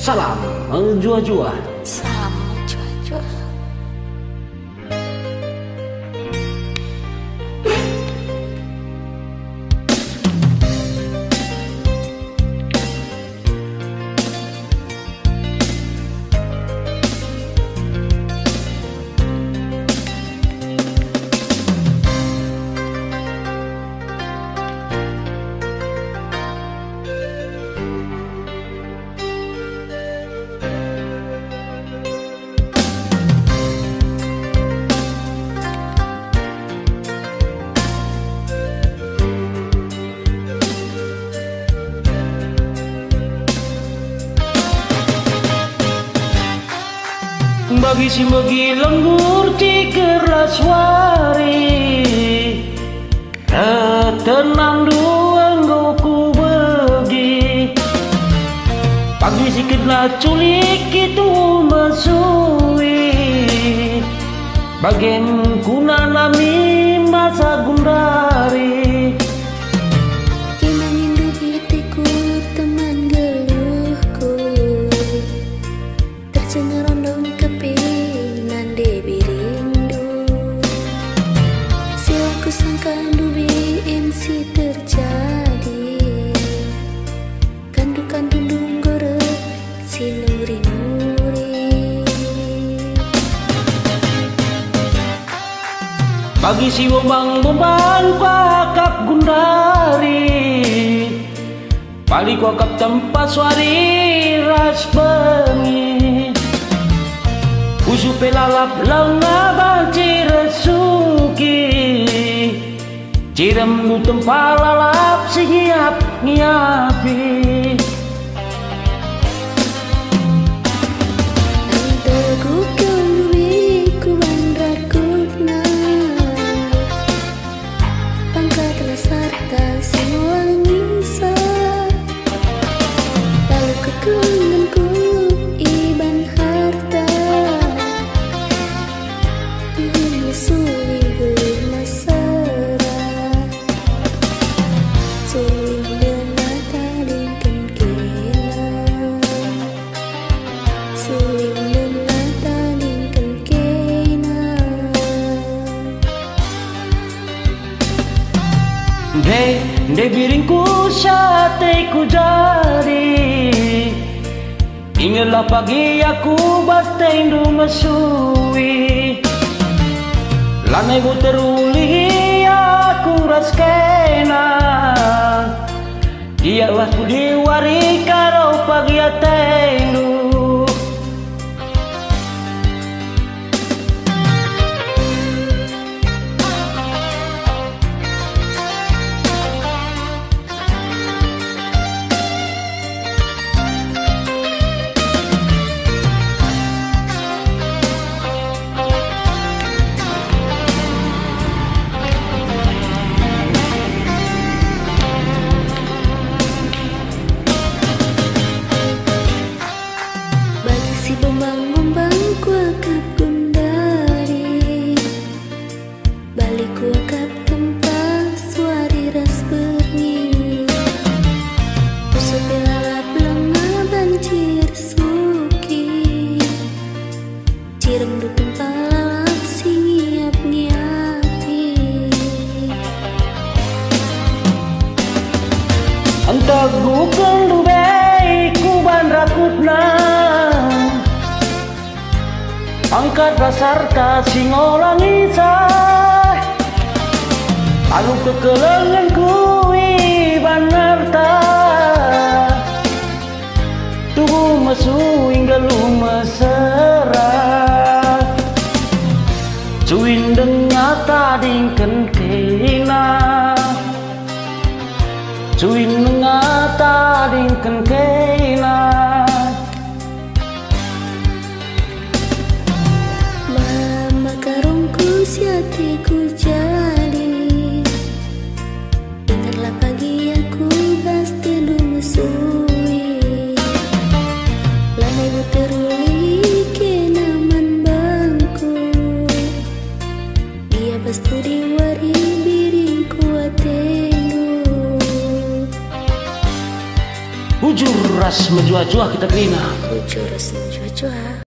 Salam menjua-jua. Salam menjua-jua. Bagi si bagi lembur di keras wari, tenang duang ku bagi. Pagi si kena culik itu mesui, bagian kuna nami masa gundari. Bagi si bombang-bombang kuakap gundari, balik kuakap tempat suari ras bengi. Usu pelalap lengaban ciresuki, cirem nu tempat lalap si ngiap-ngiapi. De biringku sate ku jari, ingatlah pagi aku basteng du mesui. Lanai ku teruli aku raskena, dia wasku diwari karo pagi atendu. Entah gukeng dubai kuban rakutna, angkat rasarta singolang isah, alu kekelengan kui banarta, tubuh mesu hingga lu mesera, cuin dengata dingken kena. Cuin ngata dingken kena, mama karungku siati ku jali. Ingatlah pagi aku pasti lu mesui, lanai ku teruli kenaman bangku, dia pasti diwari biring kuate. menjua-jua kita Krina. Ucur senjua-jua.